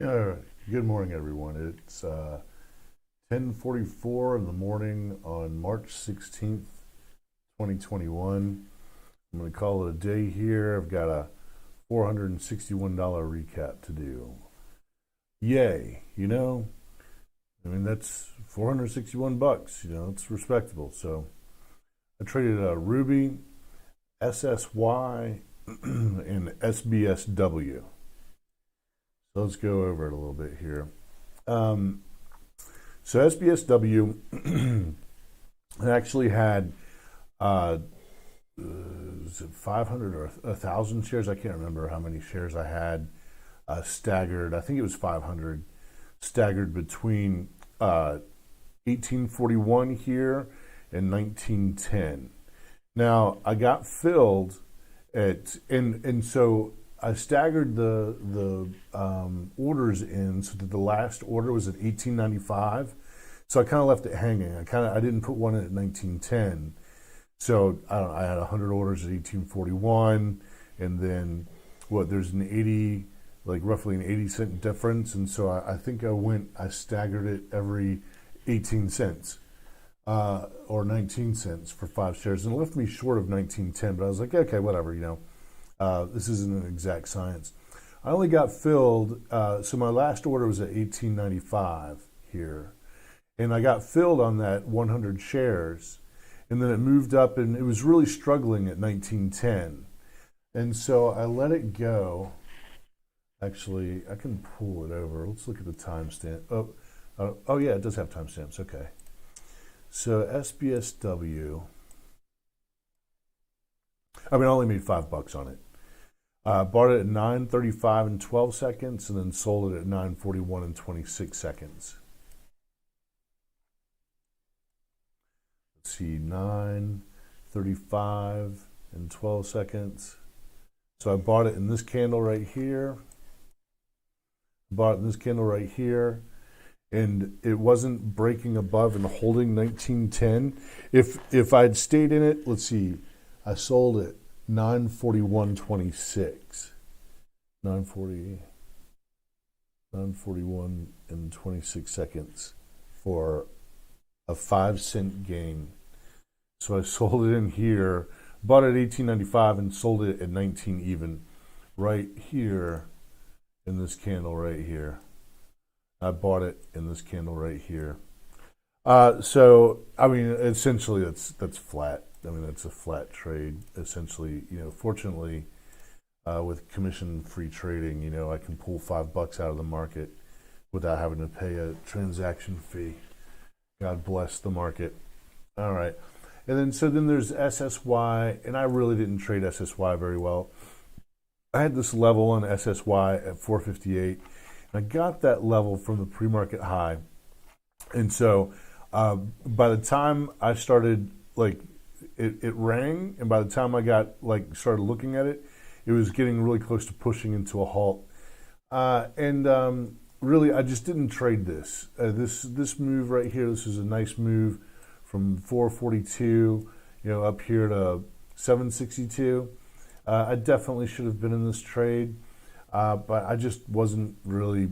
All right. Good morning, everyone. It's 10:44 in the morning on March 16th, 2021. I'm going to call it a day here. I've got a $461 recap to do. Yay, that's 461 bucks, it's respectable. So I traded a Ruby, SSY, and SBSW. So let's go over it a little bit here. So SBSW actually had is it 500 or 1,000 shares? I can't remember how many shares I had staggered. I think it was 500 staggered between 1841 here and 1910. Now I got filled at and so I staggered the orders in so that the last order was at 1895. So I kind of left it hanging. I didn't put one in at 1910. So I had 100 orders at 1841, and then there's an 80, like roughly an 80-cent difference, and so I think I staggered it every 18 cents or 19 cents for 5 shares, and it left me short of 1910. But I was like, okay, whatever, this isn't an exact science. I only got filled, so my last order was at 1895 here. And I got filled on that 100 shares. And then it moved up, and it was really struggling at 1910. And so I let it go. Actually, I can pull it over. Let's look at the timestamp. Oh yeah, it does have timestamps. Okay. So SBSW. I only made $5 on it. Bought it at 9:35 and 12 seconds, and then sold it at 9:41 and 26 seconds. Let's see, 9:35 and 12 seconds. So I bought it in this candle right here. Bought it in this candle right here, and it wasn't breaking above and holding 1910. If I'd stayed in it, let's see, I sold it 9:41.26. 9:41 and 26 seconds for a 5-cent gain. So I sold it in here, bought it at 1895 and sold it at 19 even, right here in this candle right here. I bought it in this candle right here. So essentially that's flat. That's a flat trade, essentially. Fortunately, with commission-free trading, I can pull $5 out of the market without having to pay a transaction fee. God bless the market. All right. And then there's SSY, and I really didn't trade SSY very well. I had this level on SSY at 458, and I got that level from the pre-market high. And so by the time I started, it rang, and by the time I got started looking at it, it was getting really close to pushing into a halt. Really, I just didn't trade this. This move right here, this is a nice move from 442, up here to 762. I definitely should have been in this trade, but I just wasn't really,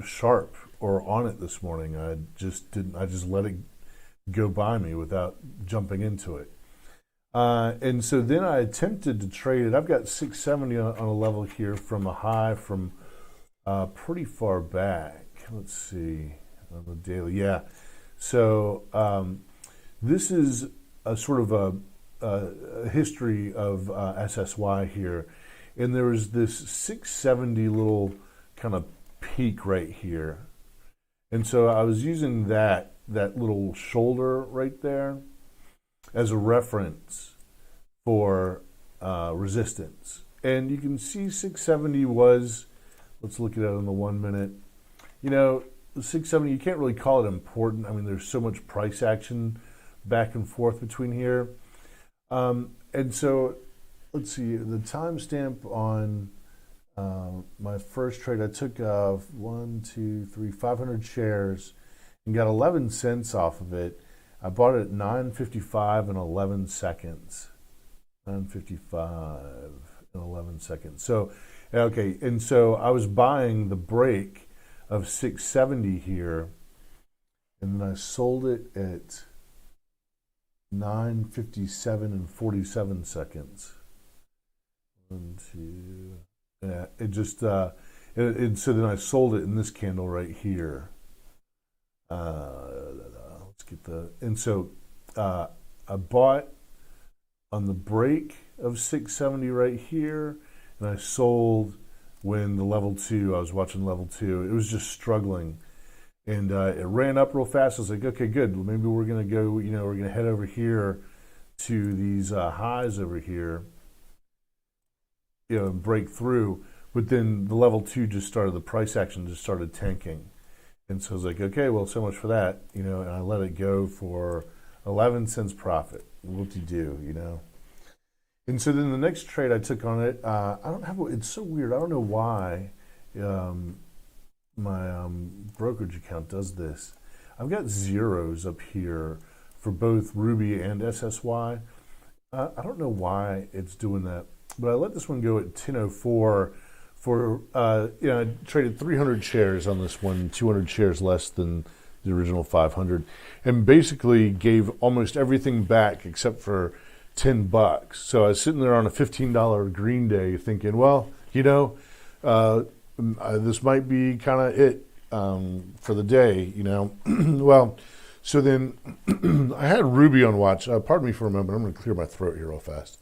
sharp or on it this morning. I just didn't. I just let it go by me without jumping into it. And so then I attempted to trade it. I've got 670 on a level here from a high from pretty far back. Let's see, on the daily. Yeah. So this is a sort of a history of SSY here. And there was this 670 little kind of peak right here. And so I was using that little shoulder right there as a reference for resistance. And you can see 670 was, let's look at it on the 1 minute. 670, you can't really call it important. There's so much price action back and forth between here. And so, let's see, the timestamp on my first trade, I took 500 shares and got 11 cents off of it. I bought it at 9:55 and 11 seconds. 9:55 and 11 seconds. So Okay, and so I was buying the break of 670 here, and then I sold it at 9:57 and 47 seconds. One, two. Yeah, it just so then I sold it in this candle right here. Let's get the and so I bought on the break of 670 right here, and I sold when the level two. I was watching level two. It was just struggling, and it ran up real fast. I was like, okay, good. Maybe we're gonna go. We're gonna head over here to these highs over here. And break through. But then the level two just started. The price action just started tanking, and so I was like, okay, well, so much for that. And I let it go for 11 cents profit. Whoop-de-doo. And so then the next trade I took on it, I don't have. It's so weird. I don't know why my brokerage account does this. I've got zeros up here for both Ruby and SSY. I don't know why it's doing that, but I let this one go at 10:04 for I traded 300 shares on this one, 200 shares less than the original 500, and basically gave almost everything back except for $10. So I was sitting there on a $15 green day thinking, well, this might be kind of it for the day, Well, so then I had Ruby on watch. Pardon me for a moment. I'm going to clear my throat here real fast.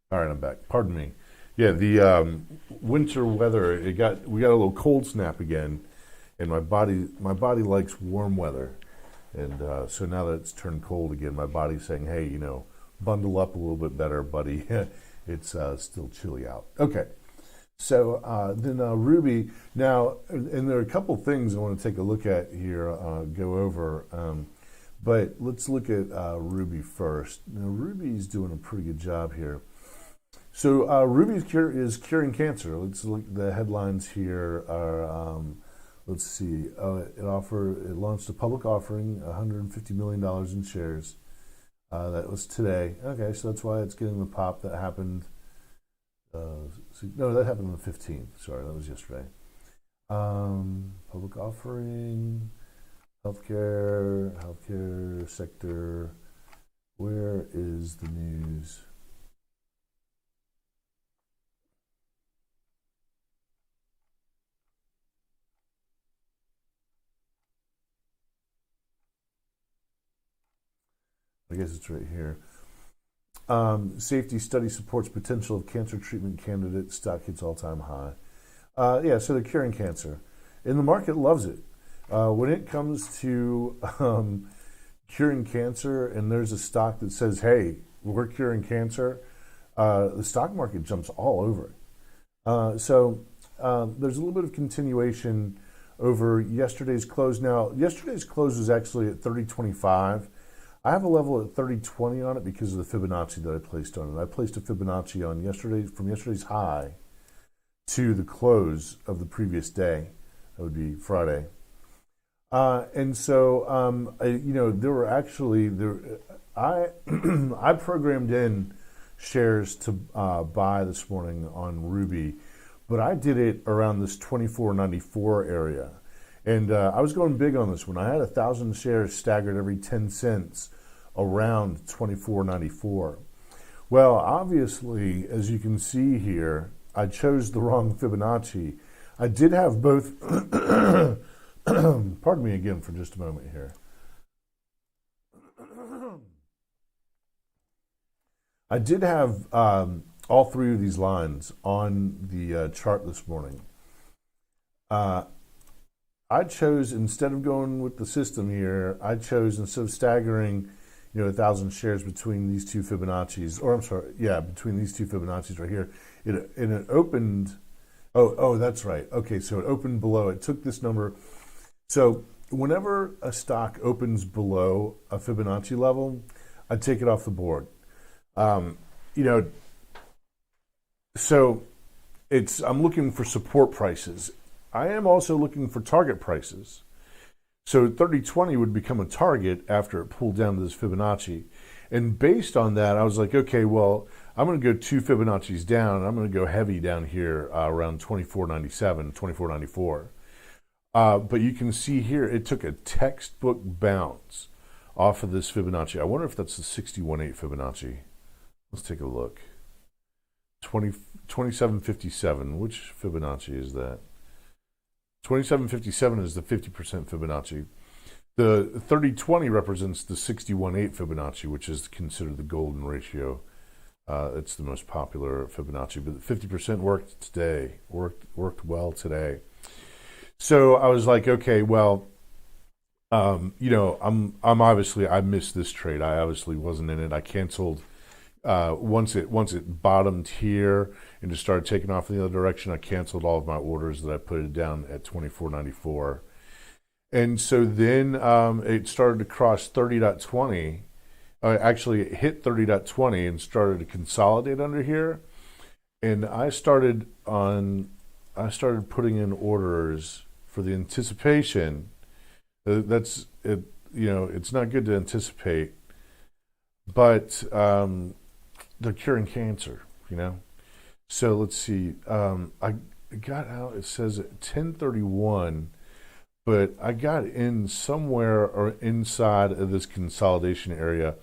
All right, I'm back. Pardon me. Yeah, the winter weather. We got a little cold snap again, and my body likes warm weather, and so now that it's turned cold again, my body's saying, hey, bundle up a little bit better, buddy. It's still chilly out. Okay, so then Ruby. Now, and there are a couple things I want to take a look at here, go over. But let's look at Ruby first. Now, Ruby's doing a pretty good job here. So Ruby is curing cancer. Let's look. The headlines here are. Let's see. It launched a public offering, $150 million in shares. That was today. Okay, so that's why it's getting the pop that happened. No, that happened on the 15th. Sorry, that was yesterday. Public offering, healthcare sector. Where is the news? I guess it's right here. Safety study supports potential of cancer treatment candidate. Stock hits all-time high. So they're curing cancer. And the market loves it. When it comes to curing cancer and there's a stock that says, hey, we're curing cancer, the stock market jumps all over it. So there's a little bit of continuation over yesterday's close. Now, yesterday's close was actually at 30.25. I have a level at 30.20 on it because of the Fibonacci that I placed on it. I placed a Fibonacci on from yesterday's high to the close of the previous day. That would be Friday. And so, there were actually I I programmed in shares to buy this morning on Ruby, but I did it around this 24.94 area. And I was going big on this one. I had 1,000 shares staggered every 10 cents around 24.94. Well, obviously, as you can see here, I chose the wrong Fibonacci. I did have both. Pardon me again for just a moment here. I did have all three of these lines on the chart this morning. I chose, instead of going with the system here, instead of staggering, 1,000 shares between these two Fibonacci's, between these two Fibonacci's right here, it opened. Oh, that's right. Okay, so it opened below. It took this number. So whenever a stock opens below a Fibonacci level, I take it off the board. So I'm looking for support prices. I am also looking for target prices. So 3020 would become a target after it pulled down to this Fibonacci. And based on that, I was like, okay, well, I'm going to go 2 Fibonacci's down, and I'm going to go heavy down here around 2497, 2494. But you can see here, it took a textbook bounce off of this Fibonacci. I wonder if that's the 61.8 Fibonacci. Let's take a look. 2757. Which Fibonacci is that? 2757 is the 50% Fibonacci. The 3020 represents the 61.8 Fibonacci, which is considered the golden ratio. It's the most popular Fibonacci, but 50% worked today. Worked well today. So I was like, okay, well, I'm obviously, I missed this trade. I obviously wasn't in it. I canceled once it bottomed here and just started taking off in the other direction. I canceled all of my orders that I put it down at 24.94. And so then it started to cross 30.20. Actually, it hit 30.20 and started to consolidate under here. And I started putting in orders for the anticipation. That's it. It's not good to anticipate, but they're curing cancer. So let's see. I got out. It says at 10:31. But I got in somewhere or inside of this consolidation area.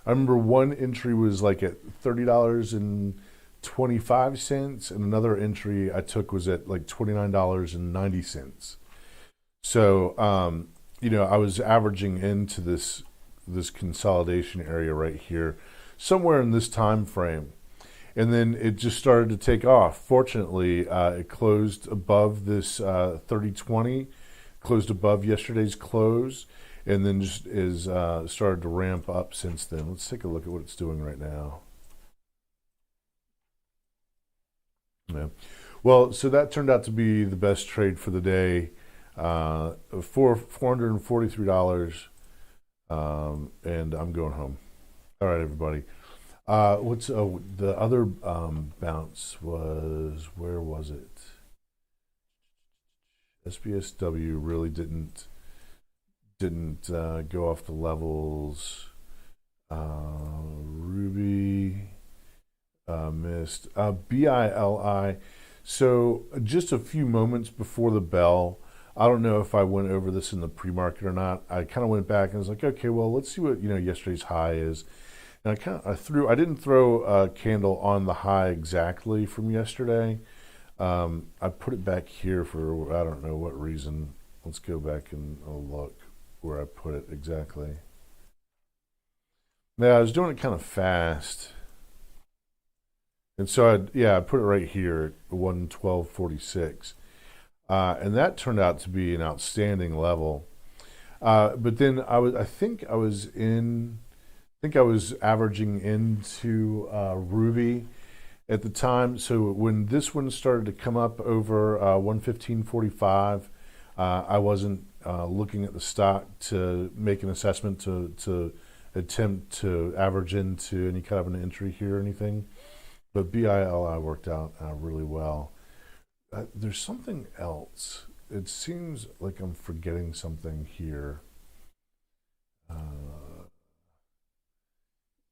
I remember one entry was like at $30.25, and another entry I took was at like $29.90. So, I was averaging into this consolidation area right here, somewhere in this time frame. And then it just started to take off. Fortunately, it closed above this 3020. Closed above yesterday's close, and then just is started to ramp up since then. Let's take a look at what it's doing right now. Yeah. Well, so that turned out to be the best trade for the day, for $443, and I'm going home. All right, everybody. The other bounce was, where was it? SBSW really didn't go off the levels. Ruby missed. BILI. So just a few moments before the bell, I don't know if I went over this in the pre-market or not. I kind of went back and was like, okay, well, let's see what yesterday's high is. And I didn't throw a candle on the high exactly from yesterday. I put it back here for, I don't know what reason. Let's go back and look where I put it exactly. Yeah, I was doing it kind of fast. And so I put it right here at 112.46. And that turned out to be an outstanding level. But then I think I was averaging into Ruby at the time. So when this one started to come up over 115.45, I wasn't looking at the stock to make an assessment to attempt to average into any kind of an entry here or anything. But BILI worked out really well. There's something else. It seems like I'm forgetting something here.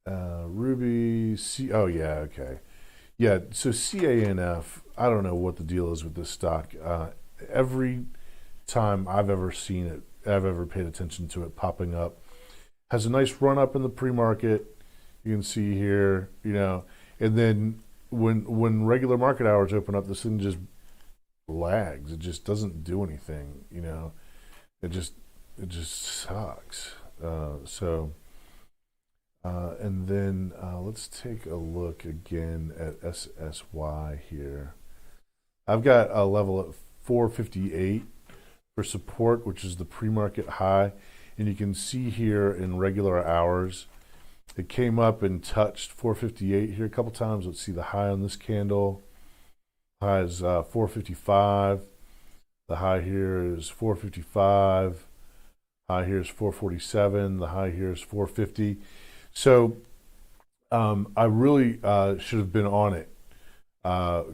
Ruby, oh yeah, okay. Yeah, so CANF, I don't know what the deal is with this stock. Every time I've ever seen it, I've ever paid attention to it popping up, has a nice run up in the pre-market. You can see here, and then when regular market hours open up, this thing just lags. It just doesn't do anything, It just sucks. And then let's take a look again at SSY here. I've got a level at 458 for support, which is the pre-market high. And you can see here in regular hours, it came up and touched 458 here a couple times. Let's see the high on this candle. High is 455. The high here is 455. High here is 447. The high here is 450. So I really should have been on it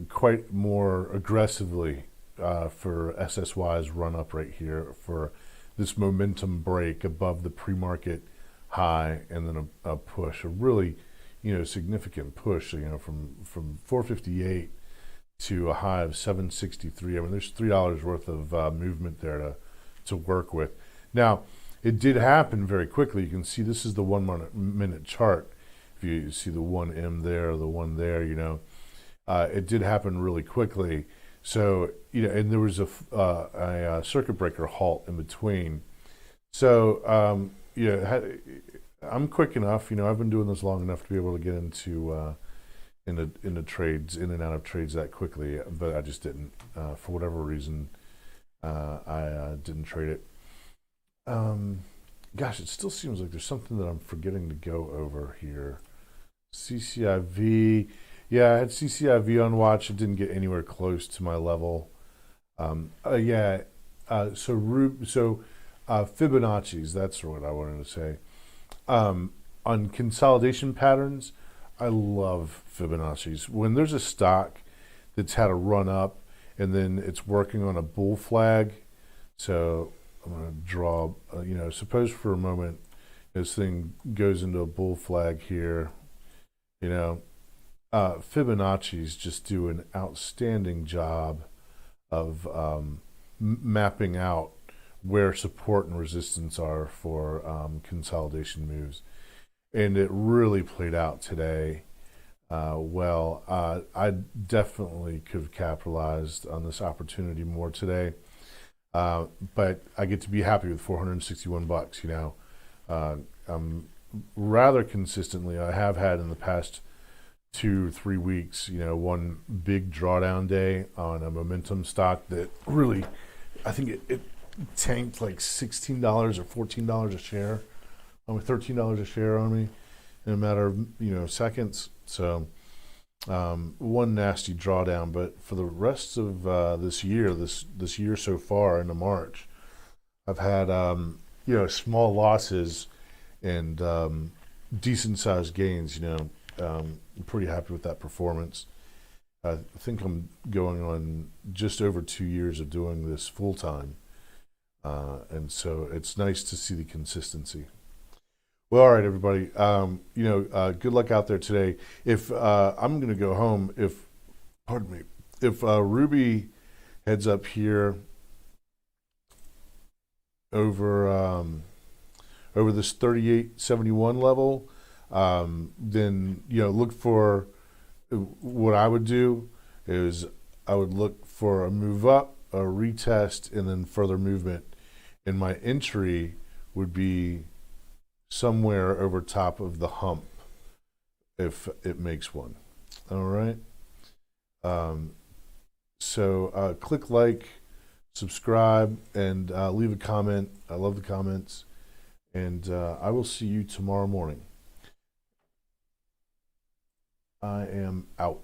quite more aggressively for SSY's run up right here for this momentum break above the pre-market high, and then a push, a really, significant push, from 458 to a high of 763. I mean, there's $3 worth of movement there to work with. Now, it did happen very quickly. You can see this is the 1 minute chart. If you see the 1M there, the one there, it did happen really quickly. So, and there was a circuit breaker halt in between. So, I'm quick enough. I've been doing this long enough to be able to get into trades, in and out of trades that quickly. But I just didn't, for whatever reason. I didn't trade it. Gosh, it still seems like there's something that I'm forgetting to go over here. CCIV. Yeah, I had CCIV on watch. It didn't get anywhere close to my level. So Fibonacci's, that's what I wanted to say. On consolidation patterns, I love Fibonacci's. When there's a stock that's had a run up and then it's working on a bull flag, so I'm going to draw, suppose for a moment this thing goes into a bull flag here, Fibonacci's just do an outstanding job of mapping out where support and resistance are for consolidation moves. And it really played out today well. I definitely could have capitalized on this opportunity more today. But I get to be happy with $461. Rather consistently, I have had in the past 2-3 weeks, one big drawdown day on a momentum stock that really, I think it tanked like $16 or $14 a share, $13 a share on me in a matter of seconds. So one nasty drawdown, but for the rest of this year so far into March, I've had small losses and decent sized gains. I'm pretty happy with that performance. I think I'm going on just over 2 years of doing this full time, and so it's nice to see the consistency. Well, all right, everybody. Good luck out there today. If I'm going to go home, if Ruby heads up here over this 38.71 level, then look for, what I would do is I would look for a move up, a retest, and then further movement. And my entry would be somewhere over top of the hump if it makes one. All right. So click like, subscribe, and leave a comment. I love the comments. And I will see you tomorrow morning. I am out.